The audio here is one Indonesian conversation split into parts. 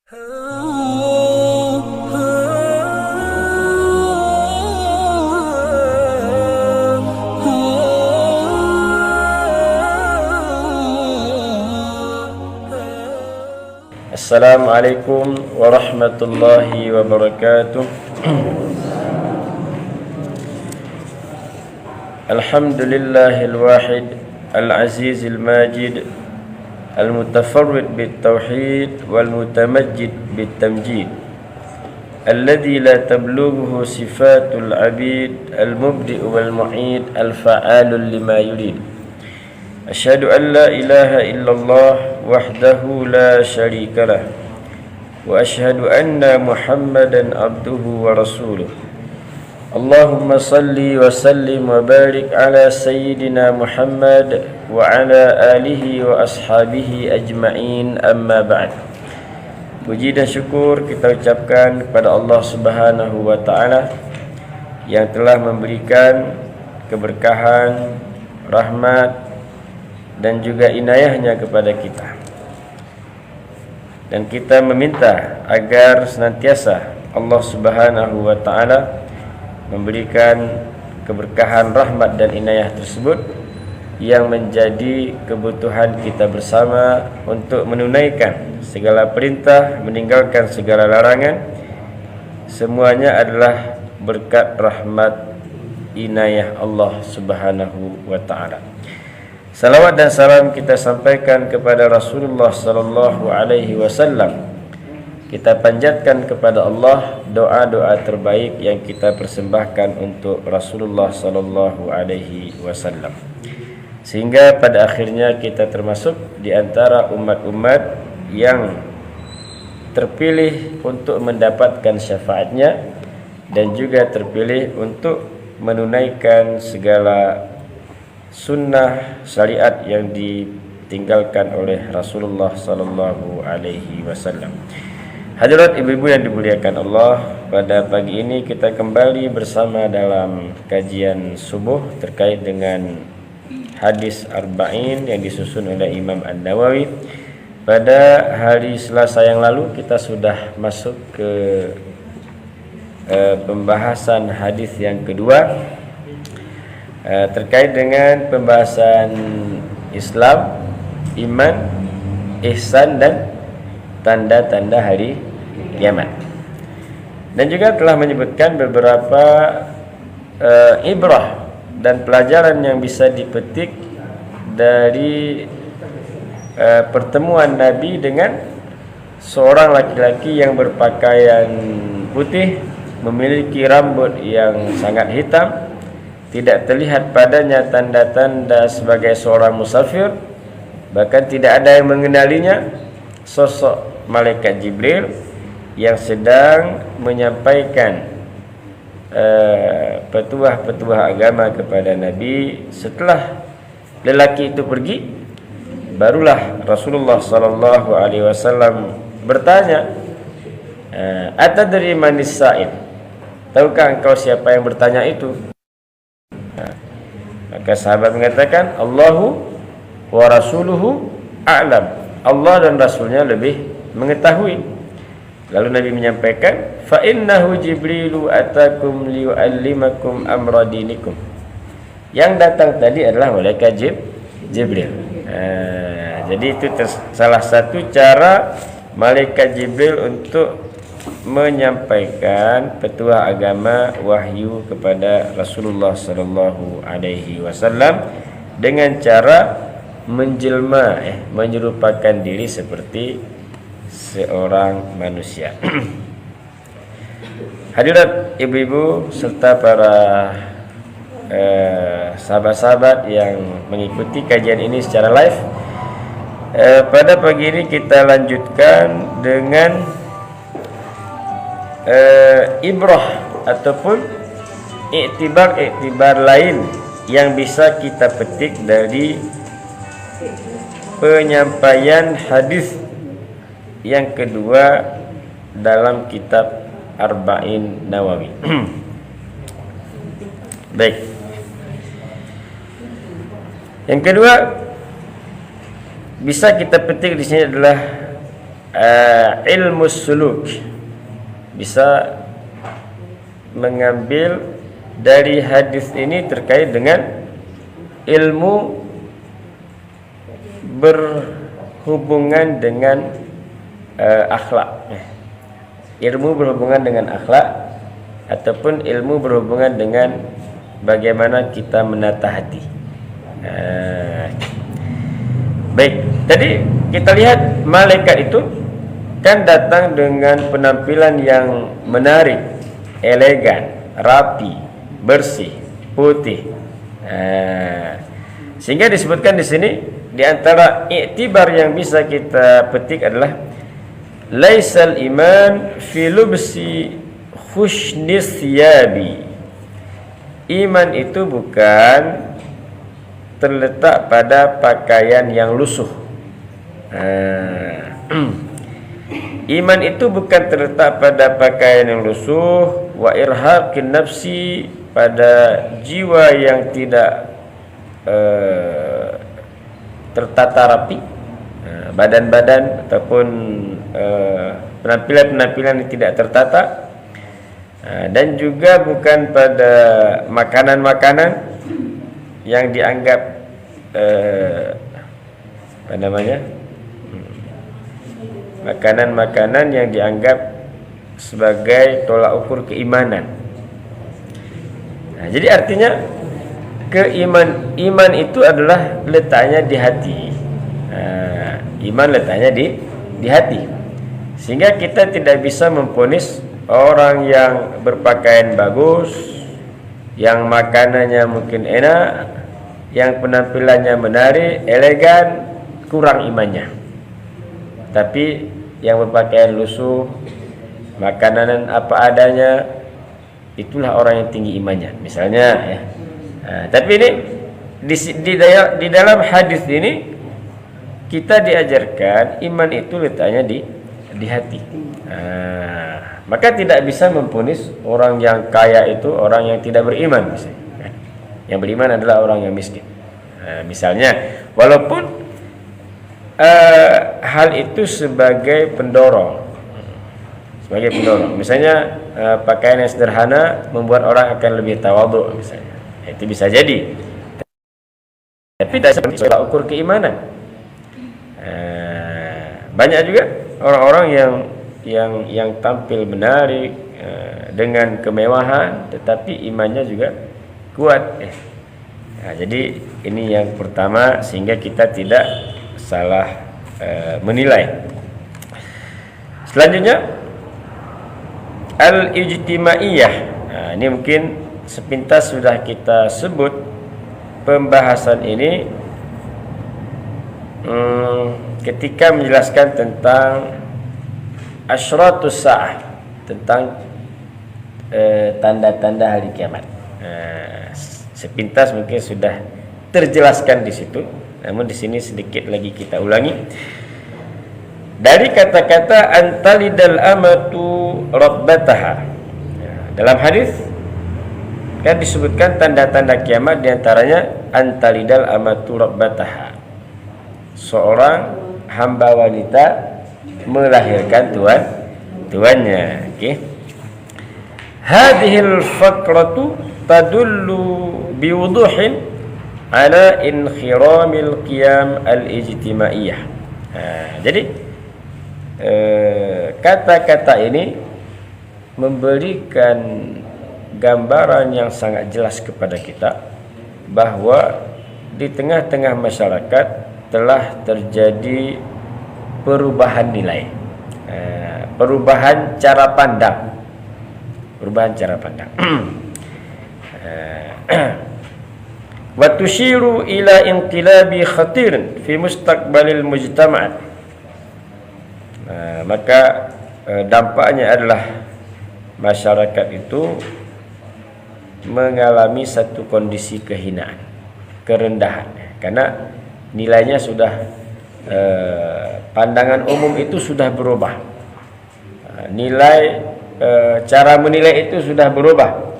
Assalamualaikum warahmatullahi wabarakatuh. Alhamdulillahil wahid al-azizil majid al-mutafarrid bit-tauhid wal-mutamajjid bit-tamjid alladhi la tablughu sifatul abid al-mubdi' wal-mu'id al-fa'alul lima yurid. Asyhadu an la ilaha illallah wahdahu la syarika lah wa asyhadu anna Muhammadan abduhu wa rasuluh. Allahumma salli wa sallim wa barik ala sayyidina Muhammad wa ala alihi wa ashabihi ajma'in, amma ba'd. Puji dan syukur kita ucapkan kepada Allah Subhanahu wa taala yang telah memberikan keberkahan, rahmat dan juga inayahnya kepada kita. Dan kita meminta agar senantiasa Allah Subhanahu wa taala memberikan keberkahan, rahmat dan inayah tersebut yang menjadi kebutuhan kita bersama untuk menunaikan segala perintah, meninggalkan segala larangan. Semuanya adalah berkat rahmat inayah Allah Subhanahu wa taala. Salawat dan salam kita sampaikan kepada Rasulullah sallallahu alaihi wasallam. Kita panjatkan kepada Allah doa-doa terbaik yang kita persembahkan untuk Rasulullah sallallahu alaihi wasallam. Sehingga pada akhirnya kita termasuk di antara umat-umat yang terpilih untuk mendapatkan syafaatnya dan juga terpilih untuk menunaikan segala sunnah syariat yang ditinggalkan oleh Rasulullah sallallahu alaihi wasallam. Hadirat ibu-ibu yang dimuliakan Allah, pada pagi ini kita kembali bersama dalam kajian subuh terkait dengan hadis arba'in yang disusun oleh Imam An-Nawawi. Pada hari Selasa yang lalu kita sudah masuk ke pembahasan hadis yang kedua terkait dengan pembahasan Islam, iman, ihsan dan tanda-tanda hari kiamat. Dan juga telah menyebutkan beberapa ibrah dan pelajaran yang bisa dipetik dari pertemuan Nabi dengan seorang laki-laki yang berpakaian putih, memiliki rambut yang sangat hitam, tidak terlihat padanya tanda-tanda sebagai seorang musafir, bahkan tidak ada yang mengenalinya. Sosok malaikat Jibril yang sedang menyampaikan petuah-petuah agama kepada Nabi. Setelah lelaki itu pergi, barulah Rasulullah sallallahu alaihi wasallam bertanya, "Atadri manis sa'il?" Tahukah engkau siapa yang bertanya itu? Maka sahabat mengatakan, "Allahu wa rasuluhu a'lam." Allah dan Rasulnya lebih mengetahui. Lalu Nabi menyampaikan, "Fa innahu Jibrilu atakum liyu'allimakum amra dinikum." Yang datang tadi adalah malaikat Jibril. Jadi itu salah satu cara malaikat Jibril untuk menyampaikan petuah agama wahyu kepada Rasulullah sallallahu alaihi wasallam dengan cara menjelma, menyerupakan diri seperti seorang manusia. Hadirat ibu-ibu serta para sahabat-sahabat yang mengikuti kajian ini secara live, pada pagi ini kita lanjutkan dengan ibrah ataupun iktibar lain yang bisa kita petik dari penyampaian hadis yang kedua dalam kitab Arba'in Nawawi. Baik. Yang kedua bisa kita petik di sini adalah ilmu suluk, bisa mengambil dari hadis ini terkait dengan ilmu berhubungan dengan akhlak, ilmu berhubungan dengan akhlak ataupun ilmu berhubungan dengan bagaimana kita menata hati. Baik, tadi kita lihat malaikat itu kan datang dengan penampilan yang menarik, elegan, rapi, bersih, putih. Sehingga disebutkan di sini di antara iktibar yang bisa kita petik adalah laisal iman fi lubsi khushnis thiyabi. Iman itu bukan terletak pada pakaian yang lusuh. Iman itu bukan terletak pada pakaian yang lusuh, wa irhaqin nafsi, pada jiwa yang tidak tertata rapi, badan-badan ataupun penampilan-penampilan yang tidak tertata, dan juga bukan pada makanan-makanan yang dianggap apa namanya, makanan-makanan yang dianggap sebagai tolak ukur keimanan. Jadi artinya iman itu adalah letaknya di hati. Iman letaknya di hati, sehingga kita tidak bisa memvonis orang yang berpakaian bagus, yang makanannya mungkin enak, yang penampilannya menarik, elegan, kurang imannya. Tapi yang berpakaian lusuh, makanan apa adanya, itulah orang yang tinggi imannya, misalnya ya. Tapi ini di dalam hadis ini kita diajarkan iman itu letaknya di hati. Maka tidak bisa memvonis orang yang kaya itu orang yang tidak beriman, misalnya. Yang beriman adalah orang yang miskin. Misalnya, walaupun hal itu sebagai pendorong, misalnya pakaian yang sederhana membuat orang akan lebih tawadhu, misalnya, itu bisa jadi, tapi tidak seperti tolak ukur keimanan. Banyak juga orang-orang yang tampil menarik dengan kemewahan, tetapi imannya juga kuat. Jadi ini yang pertama, sehingga kita tidak salah menilai. Selanjutnya al-ijtimaiyah. Ini mungkin sepintas sudah kita sebut pembahasan ini ketika menjelaskan tentang asyratus sa'ah, tentang tanda-tanda hari kiamat. Sepintas mungkin sudah terjelaskan di situ, namun di sini sedikit lagi kita ulangi. Dari kata-kata antalidal amatu rabbataha, dalam hadis kan disebutkan tanda-tanda kiamat, diantaranya antalidal amatu rabbataha, seorang hamba wanita melahirkan tuannya. Okey. Hadhil faqratu tadullu biwuduhin ala inkhiramil qiyam al-ijtimaiyah. Jadi kata-kata ini memberikan gambaran yang sangat jelas kepada kita bahwa di tengah-tengah masyarakat telah terjadi perubahan nilai, perubahan cara pandang, wa tushiru ila inqilabi khatirin fi mustaqbalil mujtama'at. Maka dampaknya adalah masyarakat itu mengalami satu kondisi kehinaan, kerendahan, karena nilainya sudah pandangan umum itu sudah berubah. Nilai cara menilai itu sudah berubah.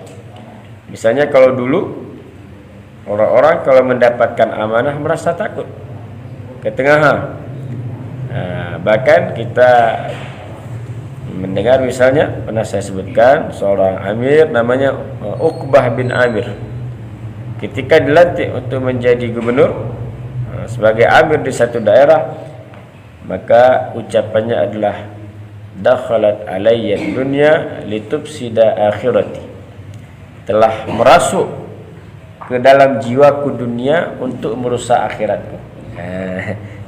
Misalnya kalau dulu orang-orang kalau mendapatkan amanah merasa takut, ketengahan. Bahkan kita mendengar misalnya pernah saya sebutkan seorang amir namanya Uqbah bin Amir. Ketika dilantik untuk menjadi gubernur sebagai amir di satu daerah, maka ucapannya adalah dakhalat alayya dunya litufsida akhirati. Telah merasuk ke dalam jiwaku dunia untuk merusak akhiratku.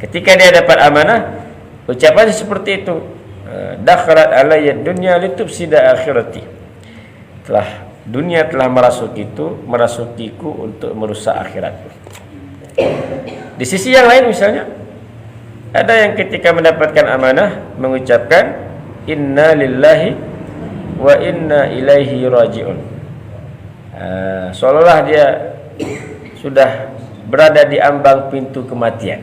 Ketika dia dapat amanah, ucapannya seperti itu. Dakhalat alayya dunya litufsida akhirati. Dunia telah merasukiku untuk merusak akhiratku. Di sisi yang lain misalnya, ada yang ketika mendapatkan amanah mengucapkan inna lillahi wa inna ilaihi raji'un. Seolah-olah dia sudah berada di ambang pintu kematian.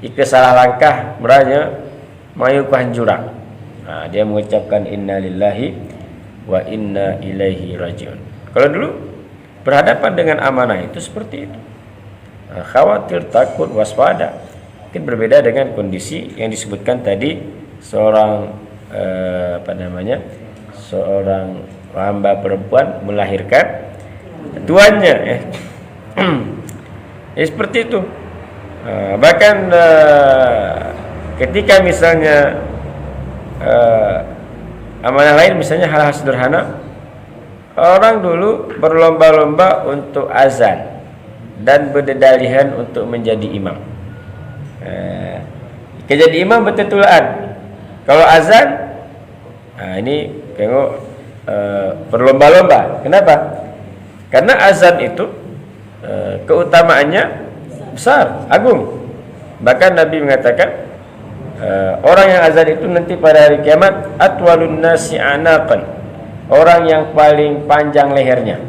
Jika salah langkah mayu kehancuran. Dia mengucapkan inna lillahi wa inna ilaihi raji'un. Kalau dulu berhadapan dengan amanah itu seperti itu. Khawatir, takut, waspada. Mungkin berbeda dengan kondisi yang disebutkan tadi, seorang seorang hamba perempuan melahirkan tuannya. Seperti itu. Bahkan ketika misalnya amanah lain, misalnya hal-hal sederhana, orang dulu berlomba-lomba untuk azan dan berdedalihan untuk menjadi imam. Jadi imam betul-betulan. Kalau azan, ini tengok berlomba-lomba. Kenapa? Karena azan itu keutamaannya besar, agung. Bahkan Nabi mengatakan orang yang azan itu nanti pada hari kiamat atwalun nasi anaqan, orang yang paling panjang lehernya.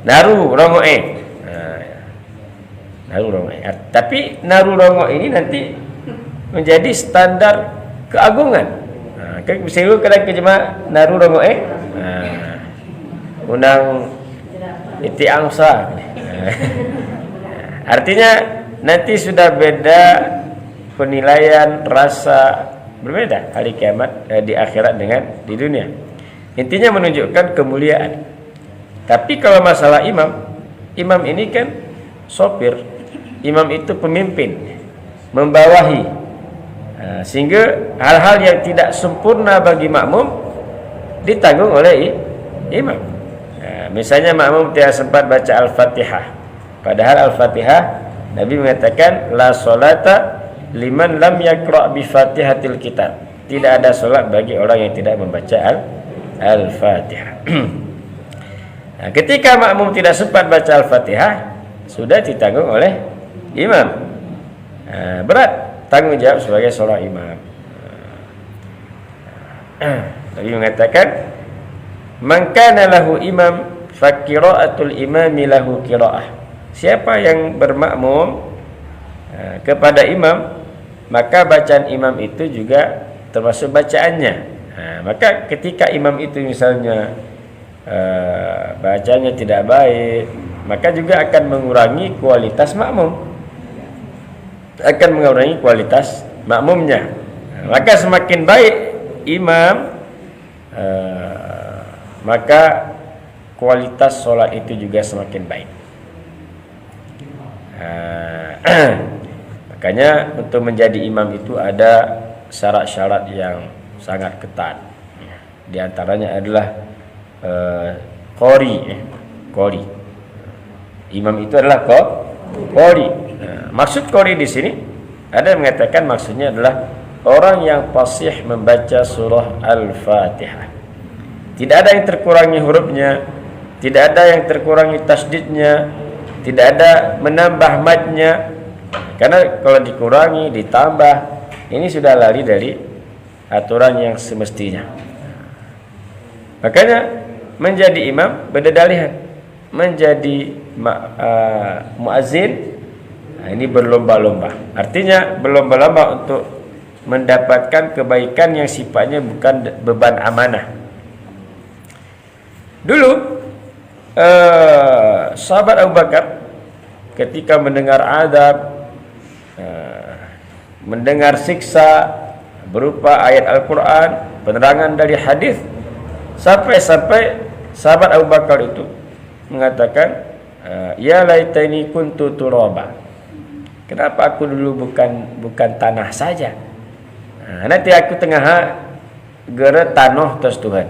Naru rongoe. Naru rongoe. Tapi naru rongo ini nanti menjadi standar keagungan. Kan bisa lu kadang kejema naru rongoe. Unang iti angsa. Artinya nanti sudah beda penilaian, rasa berbeda hari kiamat di akhirat dengan di dunia. Intinya menunjukkan kemuliaan. Tapi kalau masalah imam ini kan sopir, imam itu pemimpin, membawahi, sehingga hal-hal yang tidak sempurna bagi makmum ditanggung oleh imam. Misalnya makmum tidak sempat baca Al-Fatihah, padahal Al-Fatihah Nabi mengatakan la sholata liman lam yaqra' bi Fatihatil kitab. Tidak ada solat bagi orang yang tidak membaca Al-Fatihah. Ketika makmum tidak sempat baca Al-Fatihah, sudah ditanggung oleh imam. Berat tanggung jawab sebagai seorang imam. Nabi mengatakan, "Man kana lahu imam fa qira'atul imami lahu qira'ah." Siapa yang bermakmum kepada imam, maka bacaan imam itu juga termasuk bacaannya. Maka ketika imam itu misalnya bacanya tidak baik, maka juga akan mengurangi kualitas makmum, makmumnya. Maka semakin baik imam, maka kualitas sholat itu juga semakin baik. Makanya untuk menjadi imam itu ada syarat-syarat yang sangat ketat. Di antaranya adalah qori. Imam itu adalah qori. Maksud qori di sini ada yang mengatakan maksudnya adalah orang yang fasih membaca surah Al-Fatihah. Tidak ada yang terkurangi hurufnya, tidak ada yang terkurangi tasdidnya, tidak ada menambah madnya. Karena kalau dikurangi, ditambah, ini sudah lari dari aturan yang semestinya. Makanya menjadi imam berdedalihan, menjadi muazzin, ini berlomba-lomba. Artinya berlomba-lomba untuk mendapatkan kebaikan yang sifatnya bukan beban amanah. Dulu sahabat Abu Bakar ketika mendengar azab mendengar siksa berupa ayat Al-Quran, penerangan dari hadis, sampai-sampai sahabat Abu Bakar itu mengatakan, ya laitani kuntu turaba. Kenapa aku dulu bukan tanah saja? Nanti aku tengah gere tanah tos Tuhan.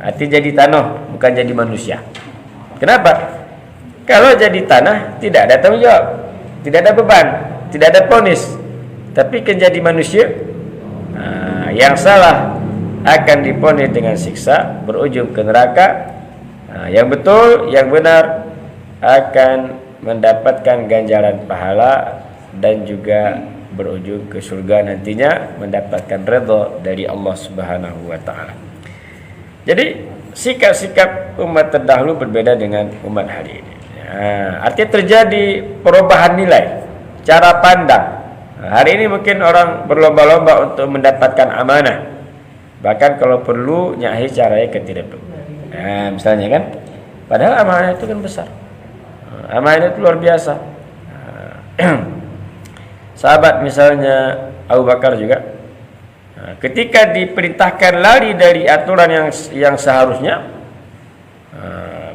Arti jadi tanah, bukan jadi manusia. Kenapa? Kalau jadi tanah tidak ada tanggung jawab, tidak ada beban, tidak ada ponis. Tapi kan jadi manusia, yang salah akan diponis dengan siksa, berujung ke neraka. Yang betul, yang benar akan mendapatkan ganjaran pahala dan juga berujung ke surga nantinya, mendapatkan redha dari Allah Subhanahu wa taala. Jadi sikap-sikap umat terdahulu berbeda dengan umat hari ini. Artinya terjadi perubahan nilai, cara pandang. Hari ini mungkin orang berlomba-lomba untuk mendapatkan amanah. Bahkan kalau perlu nyahi caranya ke tidak perlu. Misalnya kan, padahal amanah itu kan besar. Amanah itu luar biasa. Sahabat misalnya Abu Bakar juga, ketika diperintahkan lari dari aturan yang seharusnya,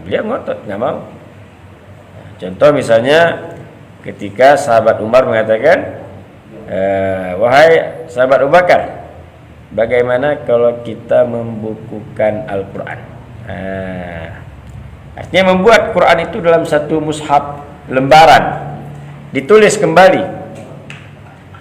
beliau ngotot, nggak mau. Contoh misalnya ketika sahabat Umar mengatakan, wahai sahabat Abu Bakar, bagaimana kalau kita membukukan Al-Quran? Artinya membuat Quran itu dalam satu mushaf lembaran, ditulis kembali.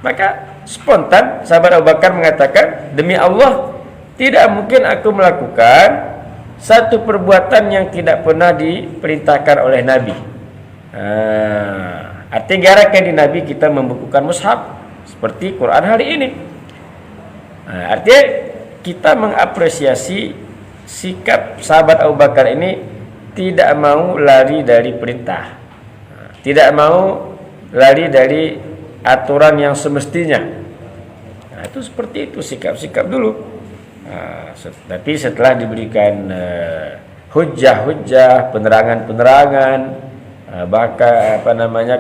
Maka spontan sahabat Abu Bakar mengatakan, demi Allah, tidak mungkin aku melakukan satu perbuatan yang tidak pernah diperintahkan oleh Nabi. Artinya gara-gara di Nabi kita membukukan mushaf seperti Quran hari ini. Artinya kita mengapresiasi sikap sahabat Abu Bakar ini, tidak mau lari dari perintah, tidak mau lari dari aturan yang semestinya. Itu seperti itu sikap-sikap dulu. Tapi setelah diberikan hujah-hujah, penerangan-penerangan, bahkan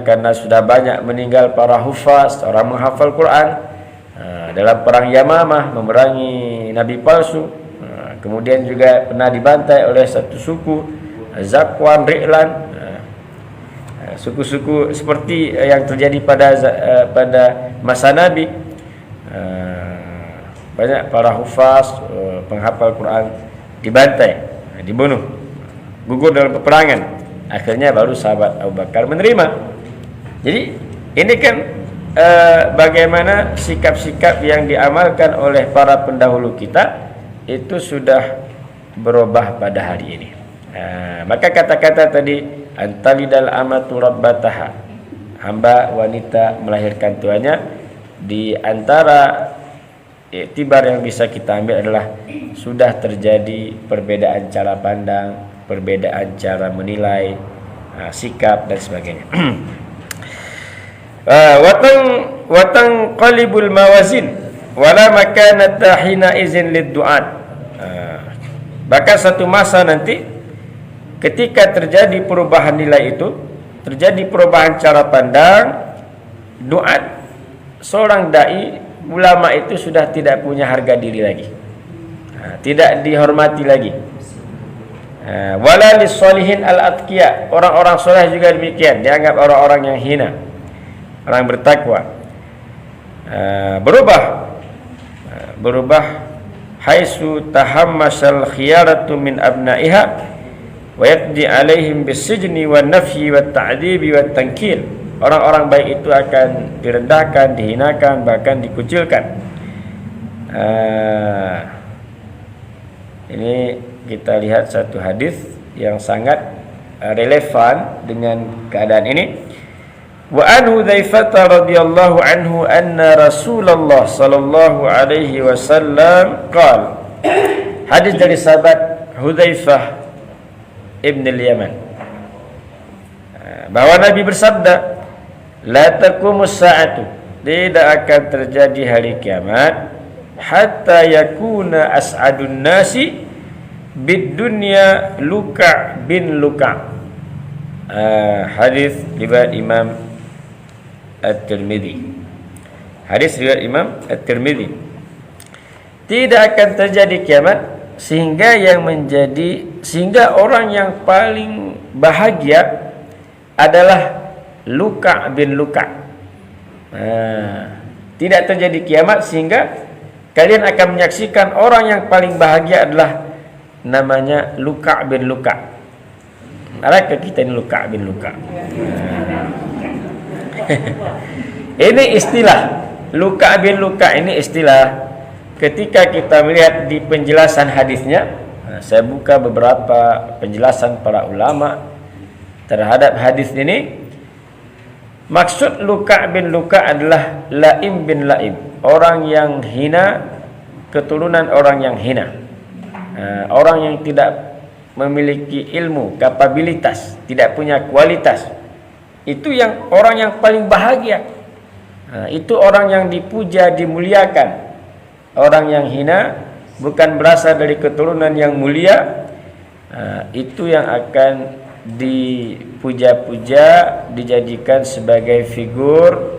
karena sudah banyak meninggal para hufaz, orang menghafal Quran, dalam perang Yamamah memerangi nabi palsu, kemudian juga pernah dibantai oleh satu suku, Zakwan, Ri'lan, suku-suku seperti yang terjadi pada masa Nabi. Banyak para hufaz, penghafal Quran dibantai, dibunuh, gugur dalam peperangan. Akhirnya baru sahabat Abu Bakar menerima. Jadi ini kan bagaimana sikap-sikap yang diamalkan oleh para pendahulu kita itu sudah berubah pada hari ini. Maka kata-kata tadi, antalidal amatu rabbataha, hamba wanita melahirkan tuannya, di antara iktibar yang bisa kita ambil adalah sudah terjadi perbedaan cara pandang, perbedaan cara menilai, sikap dan sebagainya. Watang qalibul mawazin wala makanata hina izin lid-du'at. Bahkan satu masa nanti ketika terjadi perubahan nilai itu, terjadi perubahan cara pandang, du'at, seorang dai, ulama itu sudah tidak punya harga diri lagi, tidak dihormati lagi. Wala lis-sholihin al-atqiya, orang-orang soleh juga demikian, dianggap orang-orang yang hina, orang bertakwa. Berubah haitsu tahammasal khiyaratu min abnaiha wa yaqdi alaihim bisijni wan nafyi wat ta'dibi wat tankil. Orang-orang baik itu akan direndahkan, dihinakan, bahkan dikucilkan. Ini kita lihat satu hadis yang sangat relevan dengan keadaan ini. Wa an Hudzaifah radhiyallahu anhu anna Rasulullah sallallahu alaihi wasallam qala. Hadis dari sahabat Hudzaifah ibn al-Yaman, bahwa Nabi bersabda, la taqumus sa'atu, tidak akan terjadi hari kiamat, hatta yakuna as'adun nasi bid dunya Luka' bin Luka'. Hadis riwayat Imam At-Tirmidzi. Hadis riwayat Imam At-Tirmidzi. Tidak akan terjadi kiamat sehingga orang yang paling bahagia adalah Luka' bin Luka'. Tidak terjadi kiamat sehingga kalian akan menyaksikan orang yang paling bahagia adalah namanya Luka' bin Luka'. Adakah kita ini Luka' bin Luka'? Ini istilah Luka' bin Luka' ini istilah. Ketika kita melihat di penjelasan hadisnya, saya buka beberapa penjelasan para ulama terhadap hadis ini. Maksud Luka' bin Luka' adalah Laim bin Laim, orang yang hina, keturunan orang yang hina, orang yang tidak memiliki ilmu, kapabilitas, tidak punya kualitas. Itu yang orang yang paling bahagia. Itu orang yang dipuja, dimuliakan. Orang yang hina, bukan berasal dari keturunan yang mulia, itu yang akan dipuja-puja, dijadikan sebagai figur,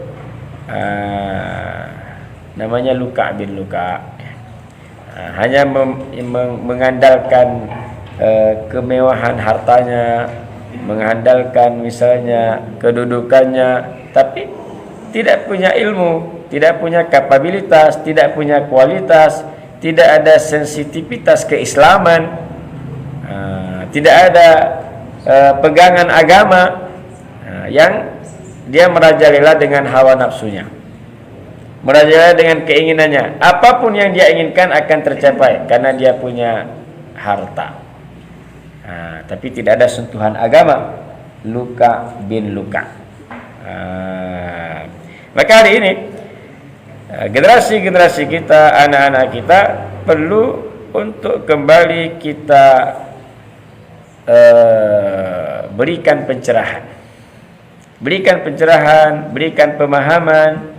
namanya Luka' bin Luka'. Hanya mengandalkan kemewahan hartanya, mengandalkan misalnya kedudukannya, tapi tidak punya ilmu, tidak punya kapabilitas, tidak punya kualitas, tidak ada sensitivitas keislaman, tidak ada pegangan agama, yang dia merajalela dengan hawa nafsunya, merajalela dengan keinginannya. Apapun yang dia inginkan akan tercapai karena dia punya harta, tapi tidak ada sentuhan agama. Luka' bin Luka'. Maka hari ini generasi kita, anak-anak kita perlu untuk kembali kita berikan pencerahan, berikan pemahaman.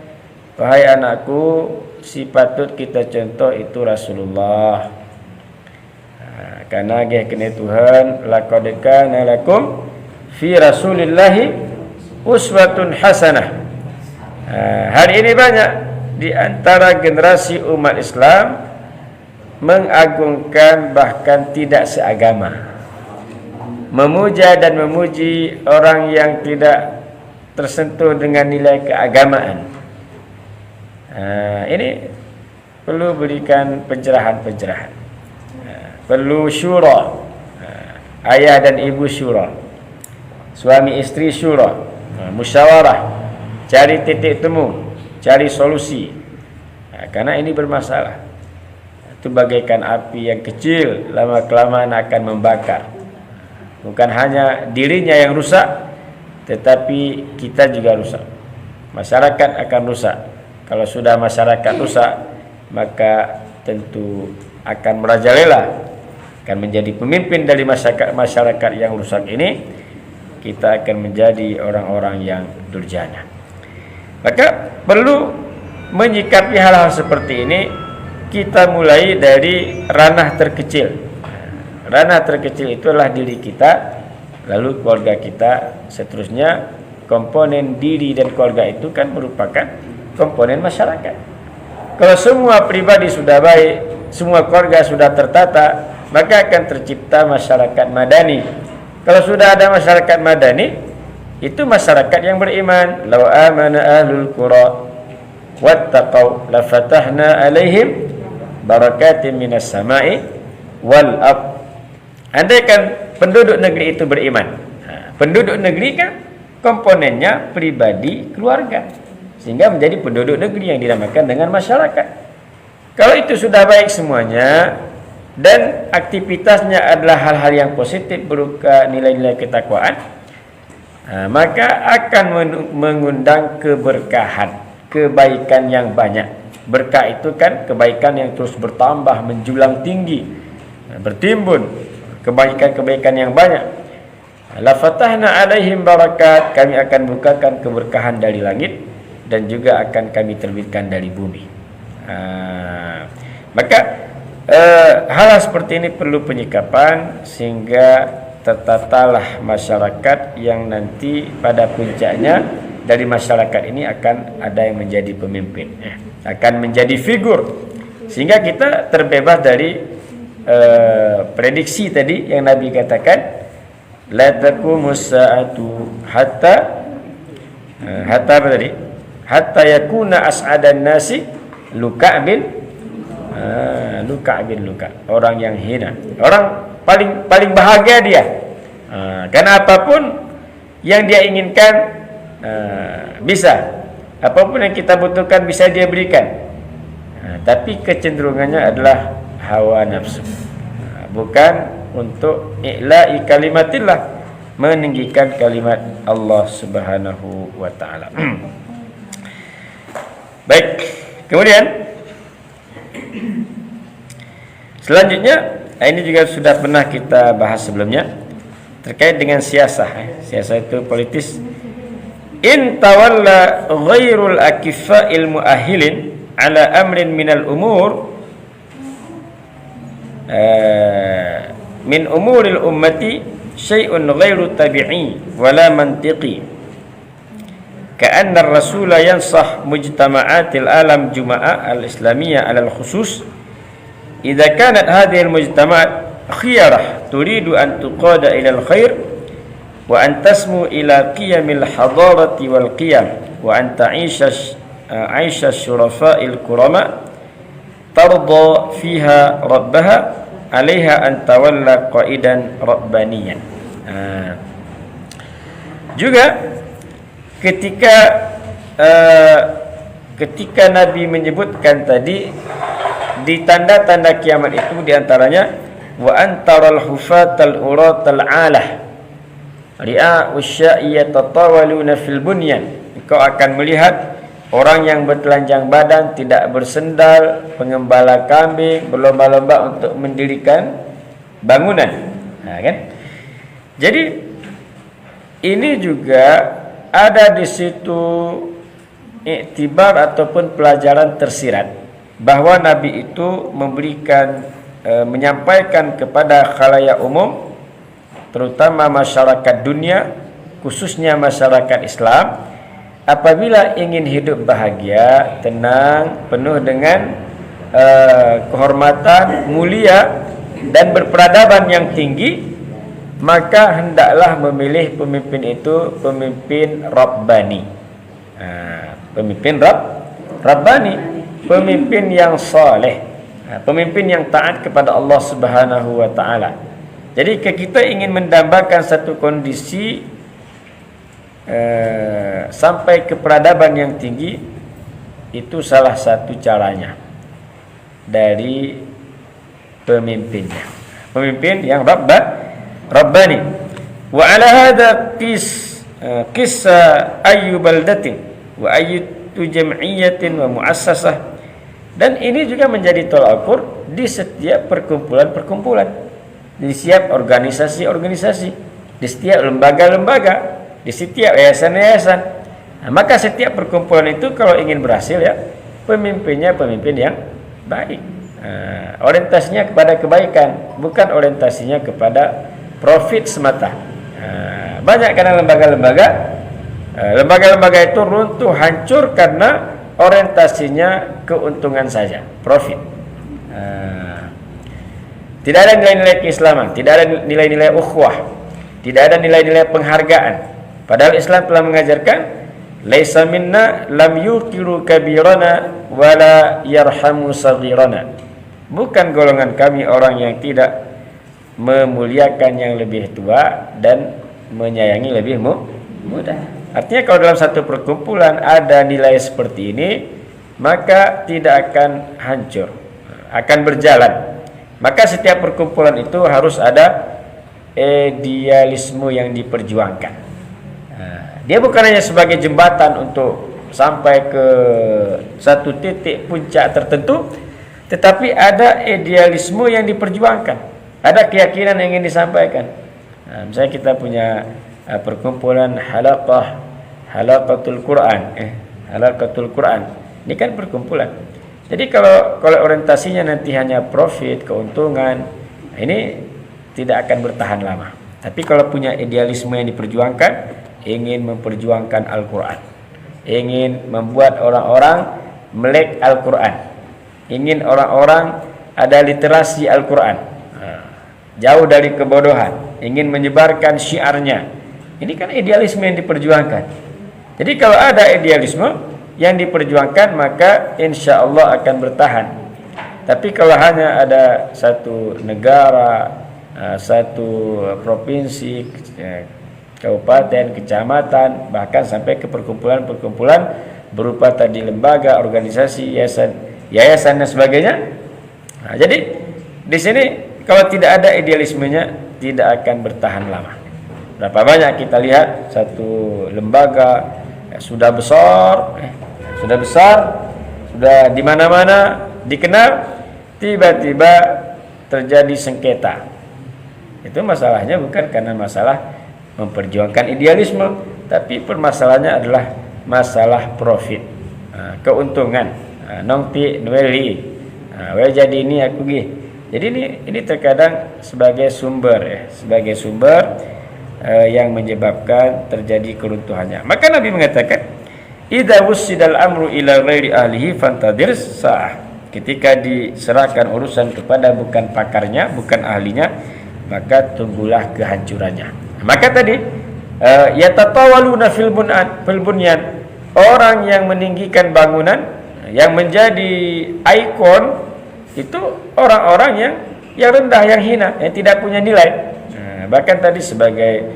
Wahai anakku, si patut kita contoh itu Rasulullah. Karena kena Tuhan, laqad kana lakum fi Rasulillahi uswatun hasanah. Hari ini banyak di antara generasi umat Islam mengagungkan, bahkan tidak seagama, memuja dan memuji orang yang tidak tersentuh dengan nilai keagamaan. Ini perlu berikan pencerahan. Perlu syura, ayah dan ibu syura, suami istri syura, musyawarah, cari titik temu, cari solusi. Karena ini bermasalah. Itu bagaikan api yang kecil, lama-kelamaan akan membakar. Bukan hanya dirinya yang rusak, tetapi kita juga rusak. Masyarakat akan rusak. Kalau sudah masyarakat rusak, maka tentu akan merajalela, akan menjadi pemimpin dari masyarakat yang rusak ini. Kita akan menjadi orang-orang yang durjana. Maka perlu menyikapi hal-hal seperti ini. Kita mulai dari ranah terkecil. Ranah terkecil itu adalah diri kita, lalu keluarga kita, seterusnya. Komponen diri dan keluarga itu kan merupakan komponen masyarakat. Kalau semua pribadi sudah baik, semua keluarga sudah tertata, maka akan tercipta masyarakat madani. Kalau sudah ada masyarakat madani, itu masyarakat yang beriman. Law amana ahlul qura wattaqau lafatahna alaihim barakatin minas sama'i wal ard. Andaikan penduduk negeri itu beriman. Penduduk negeri kan komponennya pribadi, keluarga, sehingga menjadi penduduk negeri yang dinamakan dengan masyarakat. Kalau itu sudah baik semuanya dan aktivitasnya adalah hal-hal yang positif berupa nilai-nilai ketakwaan, maka akan mengundang keberkahan, kebaikan yang banyak. Berkah itu kan kebaikan yang terus bertambah, menjulang tinggi, bertimbun, kebaikan-kebaikan yang banyak. La fatahna alaihim barakat, kami akan bukakan keberkahan dari langit dan juga akan kami terbitkan dari bumi. Maka hal seperti ini perlu penyikapan sehingga tertatalah masyarakat yang nanti pada puncaknya dari masyarakat ini akan ada yang menjadi pemimpin, akan menjadi figur, sehingga kita terbebas dari prediksi tadi yang Nabi katakan, la taqumus sa'atu hatta apa tadi? Hatta yakuna as'adan nasi luka' bin orang yang hina, orang paling bahagia dia. Karena apapun yang dia inginkan bisa, apapun yang kita butuhkan bisa dia berikan. Tapi kecenderungannya adalah hawa nafsu, bukan untuk i'la'i kalimatillah, meninggikan kalimat Allah Subhanahu wa taala. Baik, kemudian selanjutnya, ini juga sudah pernah kita bahas sebelumnya terkait dengan siasah. Siasah itu politis. In tawalla ghairul akifa'il mu'ahilin ala amrin minal umur min umuril ummati syai'un ghairu tabi'i wala mantiqi ka'anna ar-rasula yansah mujtama'atil alam juma'a al-islamiyya ala al-khusus idza kanat hadhihi al-mujtama'at khiyarah turidu an tuqada ila al-khair wa an tasmu ila qiyamil hadarati wal qiyam wa an ta'isha aisha syurafa'il kurama tarda fiha rabbaha alaiha an tawalla qaidan rabbaniyan. Juga ketika Nabi menyebutkan tadi di tanda-tanda kiamat itu diantaranya wa antaral hufatal uratal alah ri'a usya'i yatatawaluna fil bunyan, engkau akan melihat orang yang bertelanjang badan, tidak bersendal, pengembala kambing, berlomba-lomba untuk mendirikan bangunan. Kan? Jadi ini juga ada di situ iktibar ataupun pelajaran tersirat bahwa Nabi itu memberikan menyampaikan kepada khalayak umum, terutama masyarakat dunia, khususnya masyarakat Islam, apabila ingin hidup bahagia, tenang, penuh dengan kehormatan, mulia dan berperadaban yang tinggi, maka hendaklah memilih pemimpin itu pemimpin Rabbani. Pemimpin Rabbani, pemimpin yang saleh, pemimpin yang taat kepada Allah Subhanahu wa taala. Jadi kita ingin mendambakan satu kondisi sampai ke peradaban yang tinggi, itu salah satu caranya dari pemimpinnya, pemimpin yang Rabbani. Wa ala hadha qissa ayyu baldatin wa ayyu jam'iyyatin wa muassasah, dan ini juga menjadi tolak ukur di setiap perkumpulan-perkumpulan, di setiap organisasi-organisasi, di setiap lembaga-lembaga, di setiap yayasan-yayasan. Maka setiap perkumpulan itu kalau ingin berhasil, ya, pemimpinnya pemimpin yang baik, orientasinya kepada kebaikan, bukan orientasinya kepada profit semata. Banyak karena lembaga-lembaga itu runtuh, hancur karena orientasinya keuntungan saja, profit. Tidak ada nilai-nilai keislaman, tidak ada nilai-nilai ukhuwah, tidak ada nilai-nilai penghargaan. Padahal Islam telah mengajarkan laisa minna lam yuqiru kabirana wala yarhamu saghirana. Bukan golongan kami orang yang tidak memuliakan yang lebih tua dan menyayangi lebih muda. Artinya kalau dalam satu perkumpulan ada nilai seperti ini, maka tidak akan hancur, akan berjalan. Maka setiap perkumpulan itu harus ada idealisme yang diperjuangkan. Dia bukan hanya sebagai jembatan untuk sampai ke satu titik puncak tertentu, tetapi ada idealisme yang diperjuangkan, ada keyakinan yang ingin disampaikan. Misalnya kita punya perkumpulan halaqatul Quran. Ini kan perkumpulan. Jadi kalau orientasinya nanti hanya profit, keuntungan, ini tidak akan bertahan lama. Tapi kalau punya idealisme yang diperjuangkan, ingin memperjuangkan Al-Quran, ingin membuat orang-orang melek Al-Quran, ingin orang-orang ada literasi Al-Quran, jauh dari kebodohan, ingin menyebarkan syiarnya. Ini kan idealisme yang diperjuangkan. Jadi kalau ada idealisme yang diperjuangkan, maka insya Allah akan bertahan. Tapi kalau hanya ada satu negara, satu provinsi, kabupaten, kecamatan, bahkan sampai ke perkumpulan-perkumpulan berupa tadi lembaga, organisasi, yayasan dan sebagainya. Nah, jadi di sini kalau tidak ada idealismenya tidak akan bertahan lama. Berapa banyak kita lihat satu lembaga sudah besar, sudah di mana-mana dikenal, tiba-tiba terjadi sengketa. Itu masalahnya bukan karena masalah memperjuangkan idealisme, tapi permasalahannya adalah masalah profit, keuntungan, nongti nueli, jadi ini aku gih. Jadi ini terkadang sebagai sumber yang menyebabkan terjadi keruntuhannya. Maka Nabi mengatakan, idza wussidal amru ila ghairi ahlihi fantadir sa'ah. Ketika diserahkan urusan kepada bukan pakarnya, bukan ahlinya, maka tunggulah kehancurannya. Maka tadi yatatawaluna fil bunyan, orang yang meninggikan bangunan, yang menjadi ikon itu orang-orang yang rendah, yang hina, yang tidak punya nilai. Bahkan tadi sebagai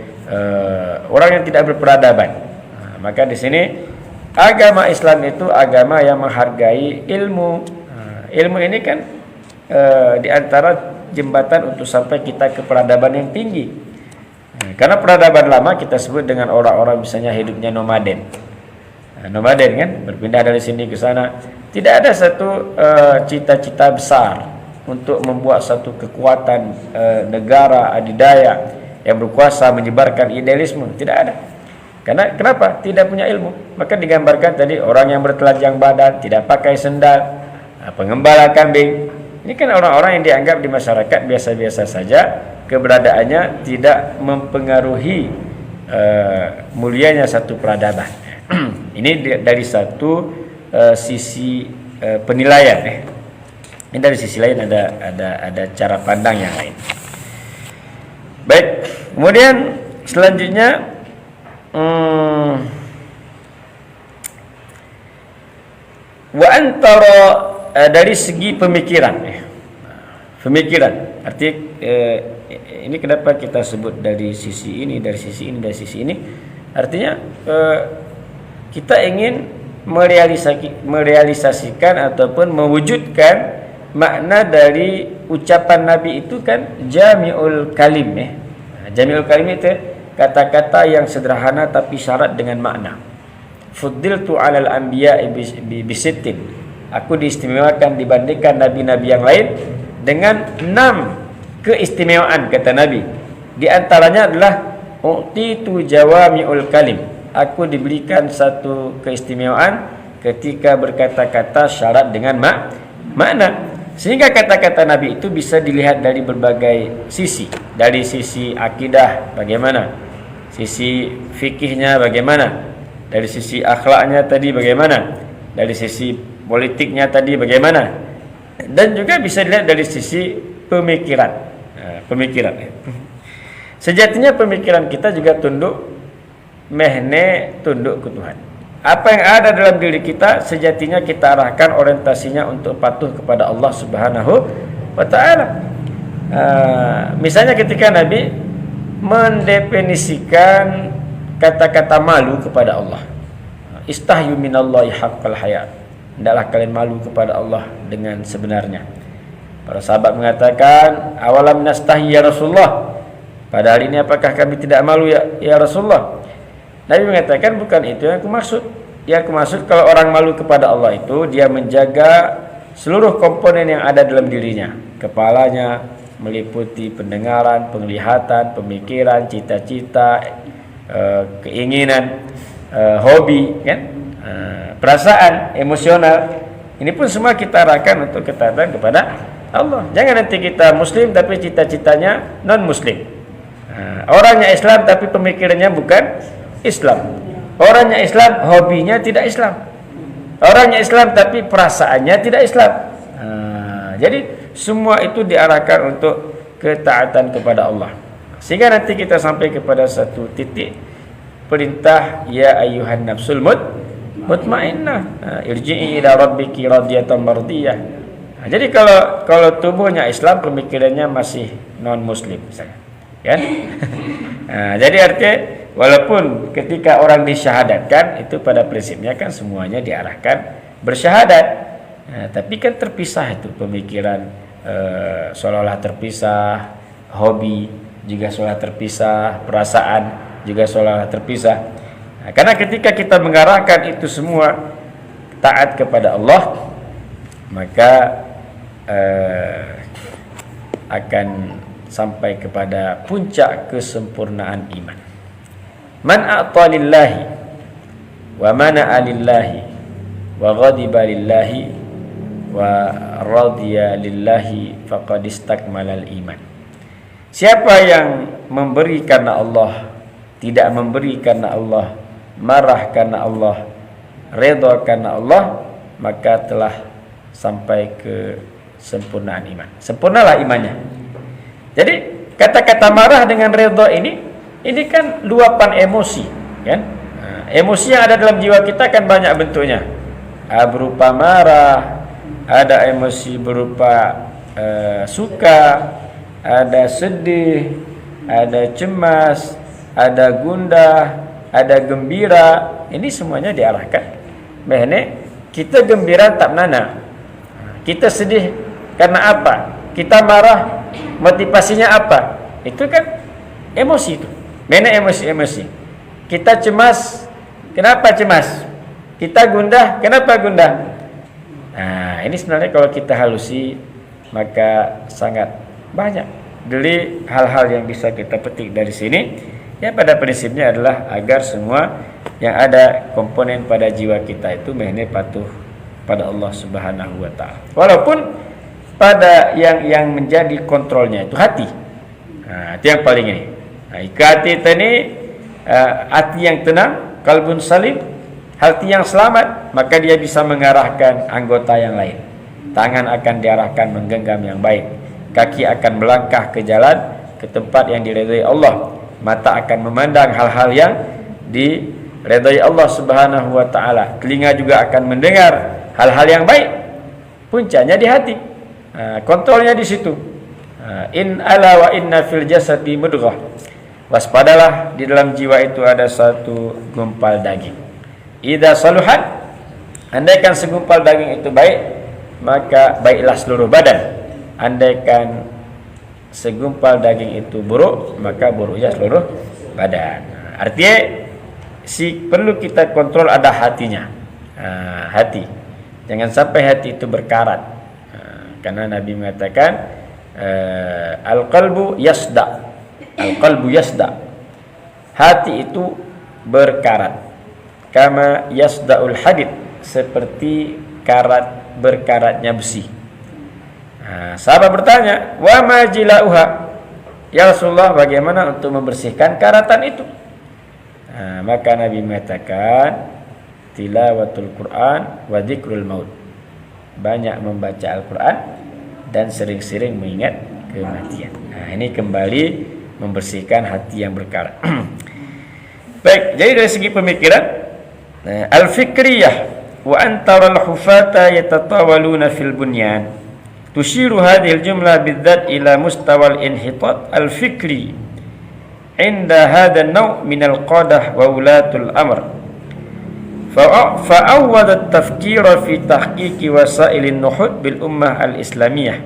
orang yang tidak berperadaban. Maka di sini agama Islam itu agama yang menghargai ilmu. Ilmu ini kan di antara jembatan untuk sampai kita ke peradaban yang tinggi. Karena peradaban lama kita sebut dengan orang-orang misalnya hidupnya nomaden. Nomaden kan, berpindah dari sini ke sana. Tidak ada satu cita-cita besar untuk membuat satu kekuatan negara adidaya yang berkuasa menyebarkan idealisme. Tidak ada. Karena kenapa? Tidak punya ilmu. Maka digambarkan tadi orang yang bertelanjang badan, tidak pakai sendal, pengembala kambing. Ini kan orang-orang yang dianggap di masyarakat biasa-biasa saja, keberadaannya tidak mempengaruhi mulianya satu peradaban. Ini dari satu sisi penilaian. Ini dari sisi lain ada cara pandang yang lain. Baik, kemudian selanjutnya wa antara dari segi pemikiran. Pemikiran arti ini kenapa kita sebut dari sisi ini, dari sisi ini, dari sisi ini? Artinya kita ingin merealisasikan ataupun mewujudkan makna dari ucapan Nabi itu kan jami'ul kalim. Jami'ul kalim itu kata-kata yang sederhana tapi syarat dengan makna. Fuddiltu 'alal anbiya'i bisittin. Aku diistimewakan dibandingkan nabi-nabi yang lain dengan 6 keistimewaan, kata Nabi. Di antaranya adalah u'titu jawami'ul kalim. Aku diberikan satu keistimewaan ketika berkata-kata syarat dengan makna. Sehingga kata-kata Nabi itu bisa dilihat dari berbagai sisi. Dari sisi akidah bagaimana, sisi fikihnya bagaimana, dari sisi akhlaknya tadi bagaimana, dari sisi politiknya tadi bagaimana, dan juga bisa dilihat dari sisi pemikiran. Sejatinya pemikiran kita juga tunduk ke Tuhan. Apa yang ada dalam diri kita sejatinya kita arahkan orientasinya untuk patuh kepada Allah Subhanahu wa taala. Misalnya ketika Nabi mendefinisikan kata-kata malu kepada Allah. Istahyu minallahi haqqal hayat. Hendaklah kalian malu kepada Allah dengan sebenarnya. Para sahabat mengatakan, awalam nastahi ya Rasulullah. Pada hari ini apakah kami tidak malu ya Rasulullah? Nabi mengatakan bukan itu yang aku maksud. Yang aku maksud kalau orang malu kepada Allah itu dia menjaga seluruh komponen yang ada dalam dirinya. Kepalanya meliputi pendengaran, penglihatan, pemikiran, cita-cita, keinginan, hobi, kan? Perasaan, emosional. Ini pun semua kita arahkan untuk ketaatan kepada Allah. Jangan nanti kita muslim tapi cita-citanya non muslim. Orangnya Islam tapi pemikirannya bukan Islam. Orangnya Islam, hobinya tidak Islam. Orangnya Islam tapi perasaannya tidak Islam. Jadi semua itu diarahkan untuk ketaatan kepada Allah. Sehingga nanti kita sampai kepada satu titik perintah ya ayyuhan nafsul mutmainnah, irji'i ila rabbiki radiyatan mardiyah. Jadi kalau tubuhnya Islam, pemikirannya masih non muslim misalnya. Kan? Jadi artinya walaupun ketika orang disyahadatkan itu pada prinsipnya kan semuanya diarahkan bersyahadat, tapi kan terpisah itu pemikiran, seolah-olah terpisah, hobi juga seolah terpisah, perasaan juga seolah terpisah. Karena ketika kita mengarahkan itu semua taat kepada Allah, maka akan sampai kepada puncak kesempurnaan iman. Man a'ta lillahi wa mana'a lillahi wa ghadiba lillahi wa radiya lillahi faqad istakmalal iman. Siapa yang memberi karena Allah, tidak memberi karena Allah, marah karena Allah, redha karena Allah, maka telah sampai ke sempurnaan iman. Sempurnalah imannya. Jadi kata-kata marah dengan redha ini kan luapan emosi, kan? Emosi yang ada dalam jiwa kita kan banyak bentuknya. Berupa marah, ada emosi berupa suka, ada sedih, ada cemas, ada gundah, ada gembira. Ini semuanya diarahkan. Bahne kita gembira tak menana. Kita sedih karena apa? Kita marah, motivasinya apa? Itu kan emosi itu. Bahne emosi-emosi. Kita cemas, kenapa cemas? Kita gundah, kenapa gundah? Nah, ini sebenarnya kalau kita halusi maka sangat banyak. Jadi hal-hal yang bisa kita petik dari sini, ya pada prinsipnya adalah agar semua yang ada komponen pada jiwa kita itu bahne patuh pada Allah Subhanahu wa taala. Walaupun pada yang menjadi kontrolnya itu hati. Nah, itu yang paling ini. Nah, hati ini hati yang tenang, kalbun salim, hati yang selamat, maka dia bisa mengarahkan anggota yang lain. Tangan akan diarahkan menggenggam yang baik. Kaki akan melangkah ke jalan, ke tempat yang diridhai Allah. Mata akan memandang hal-hal yang diridhai Allah Subhanahu wa taala. Telinga juga akan mendengar hal-hal yang baik. Puncaknya di hati. Kontrolnya di situ. In ala wa inna fil jasadi mudghah. Waspadalah, di dalam jiwa itu ada satu gumpal daging. Idza saluhat, andaikan segumpal daging itu baik, maka baiklah seluruh badan. Andaikan segumpal daging itu buruk, maka buruknya seluruh badan. Artinya perlu kita kontrol ada hatinya. Hati. Jangan sampai hati itu berkarat. Karena Nabi mengatakan al-qalbu yasda. Al-qalbu yasda. Hati itu berkarat. Kama yasda'ul hadid, seperti berkaratnya besi. Sahabat bertanya, wa ma jilauha? Ya Rasulullah, bagaimana untuk membersihkan karatan itu? Maka Nabi mengatakan, tilawatul Quran wa dzikrul maut. Banyak membaca Al-Quran dan sering-sering mengingat kematian. Ini kembali membersihkan hati yang berkarat. Baik, jadi dari segi pemikiran, al-fikriyah wa antara al-hufata yatatawaluna fil bunyan. Tushiru hadhihi al-jumlah bidzat ila mustawa al-inhitat al-fikri inda hadha an-naw' min al-qadah wa ulatul amr. Fa'awwad at-tafkir fi tahqiq wasail an-nuhud bil ummah al-islamiyah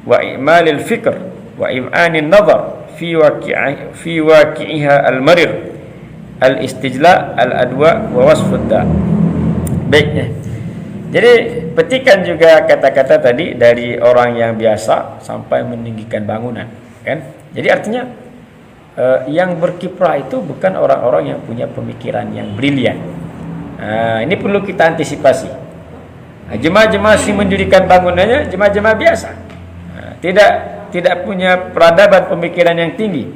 wa i'mal al-fikr wa im'an an-nazar fi waqi'iha al-marir al-istijla al-adwa wa wasfudda. Baik. Jadi petikan juga kata-kata tadi dari orang yang biasa sampai meninggikan bangunan, kan? Jadi artinya yang berkiprah itu bukan orang-orang yang punya pemikiran yang brilian. Ini perlu kita antisipasi. Jemaah-jemaah yang mendirikan bangunannya jemaah-jemaah biasa, tidak punya peradaban pemikiran yang tinggi.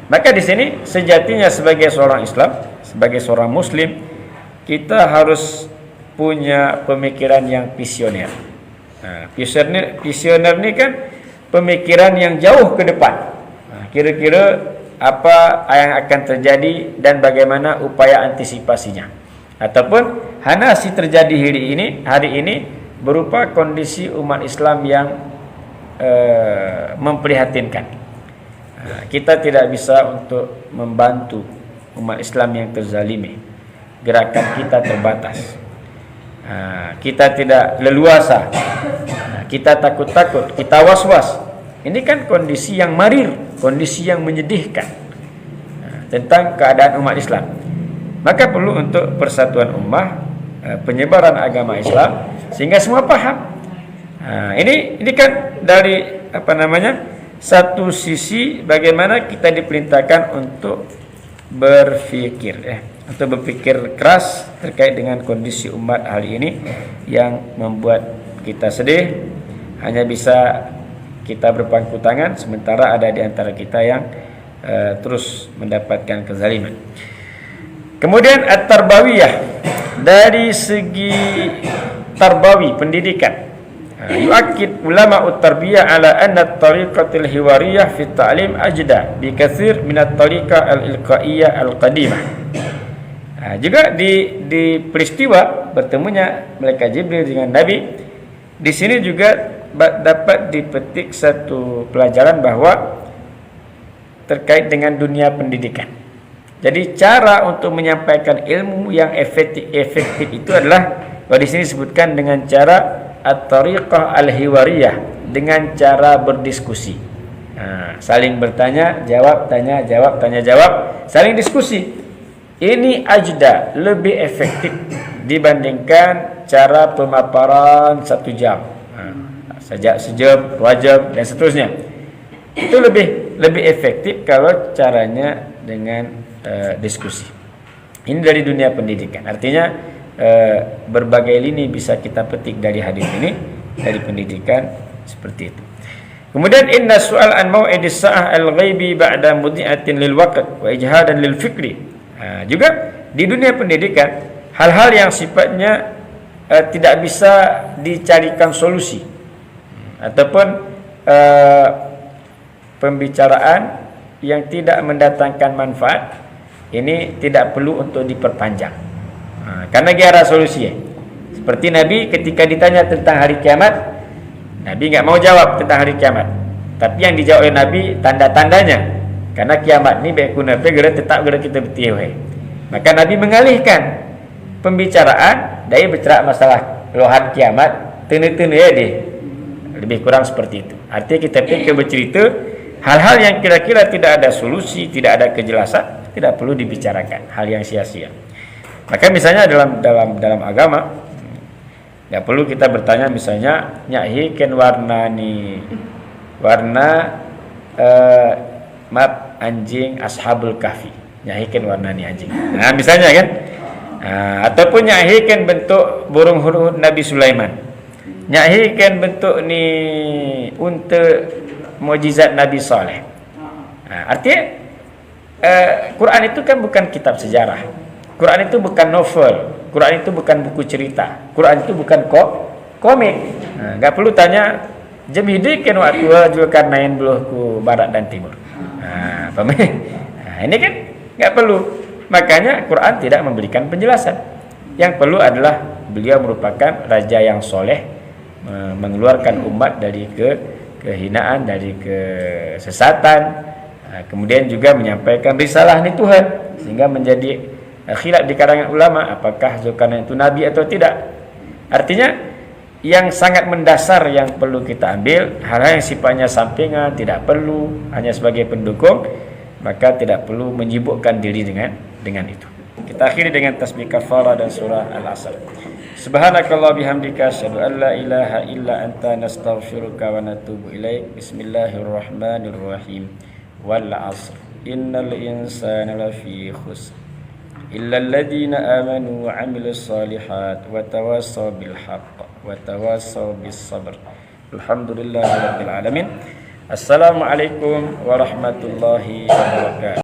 Maka di sini sejatinya sebagai seorang Islam, sebagai seorang muslim kita harus punya pemikiran yang visioner. Nah, visioner ini kan pemikiran yang jauh ke depan. Nah, kira-kira apa yang akan terjadi dan bagaimana upaya antisipasinya. Ataupun hanasi terjadi hari ini berupa kondisi umat Islam yang memprihatinkan. Nah, kita tidak bisa untuk membantu umat Islam yang terzalimi. Gerakan kita terbatas. Nah, kita tidak leluasa. Nah, kita takut-takut, kita was-was. Ini kan kondisi yang marir, kondisi yang menyedihkan tentang keadaan umat Islam. Maka perlu untuk persatuan ummah, penyebaran agama Islam sehingga semua paham. Ini kan dari satu sisi bagaimana kita diperintahkan untuk berpikir untuk berpikir keras terkait dengan kondisi umat hari ini yang membuat kita sedih. Hanya bisa kita berpangku tangan sementara ada di antara kita yang terus mendapatkan kezaliman. Kemudian at-tarbawiyah, dari segi tarbawi pendidikan, yu'akkid ulama at-tarbiyah ala anna at-tariqatul hiwariyah fi at-ta'lim ajda bi katsir min at-tariqah al-ilqaiyah al-qadimah. Juga di peristiwa bertemunya malaikat Jibril dengan Nabi, di sini juga dapat dipetik satu pelajaran bahwa terkait dengan dunia pendidikan. Jadi cara untuk menyampaikan ilmu yang efektif itu adalah di sini disebutkan dengan cara at-tariqah al-hiwariyah, dengan cara berdiskusi. Saling bertanya, jawab, tanya, jawab, tanya, jawab, saling diskusi. Ini ajda, lebih efektif dibandingkan cara pemaparan 1 jam. Sejam, 2 jam dan seterusnya. Itu lebih efektif kalau caranya dengan diskusi. Ini dari dunia pendidikan. Artinya berbagai lini bisa kita petik dari hadis ini, dari pendidikan seperti itu. Kemudian inna su'al an mau'idis sa'ah al-ghaibi ba'da mudhi'atin lil waqt wa ijhadan lil fikri. Juga di dunia pendidikan hal-hal yang sifatnya tidak bisa dicarikan solusi ataupun pembicaraan yang tidak mendatangkan manfaat, ini tidak perlu untuk diperpanjang karena dia ada solusi. Seperti Nabi ketika ditanya tentang hari kiamat, Nabi nggak mau jawab tentang hari kiamat, tapi yang dijawab oleh Nabi tanda-tandanya, karena kiamat ini baik kunape geura tetap geura kita betiuh. Maka Nabi mengalihkan pembicaraan dari bicara masalah lohan kiamat tenu-tenu ya deh, lebih kurang seperti itu. Artinya kita pikir bercerita hal-hal yang kira-kira tidak ada solusi, tidak ada kejelasan, tidak perlu dibicarakan, hal yang sia-sia. Maka misalnya dalam agama nggak perlu kita bertanya misalnya nyahi ken warna map anjing ashabul kahfi, nyahi ken warna ni anjing. Nah misalnya kan, ataupun nyahi ken bentuk burung huruf Nabi Sulaiman, nyahi ken bentuk ni unta mukjizat Nabi Saleh. Artinya Quran itu kan bukan kitab sejarah. Quran itu bukan novel, Quran itu bukan buku cerita, Quran itu bukan komik. Nggak perlu tanya jam hidikan waktu juga karnain belah ku barat dan timur. Ini kan nggak perlu. Makanya Quran tidak memberikan penjelasan. Yang perlu adalah beliau merupakan raja yang soleh, mengeluarkan umat dari kehinaan, dari kesesatan, kemudian juga menyampaikan risalah ini Tuhan, sehingga menjadi khilaf di kalangan ulama apakah Zulkarnain itu nabi atau tidak. Artinya yang sangat mendasar yang perlu kita ambil, hal-hal yang sifatnya sampingan tidak perlu, hanya sebagai pendukung, maka tidak perlu menyibukkan diri dengan itu. Kita akhiri dengan tasbih kafarah dan surah Al-Asr. Subhanakallah bihamdika asyhadu an la ilaha illa anta nastaghfiruka wa natubu ilaik. Bismillahirrahmanirrahim. Wal 'asr innal insana lafi khusr illa alladhina amanu wa 'amilus shalihat wa tawassaw bil haqq wa tawassaw bis sabr. Alhamdulillahirabbil alamin. Assalamualaikum warahmatullahi wabarakatuh.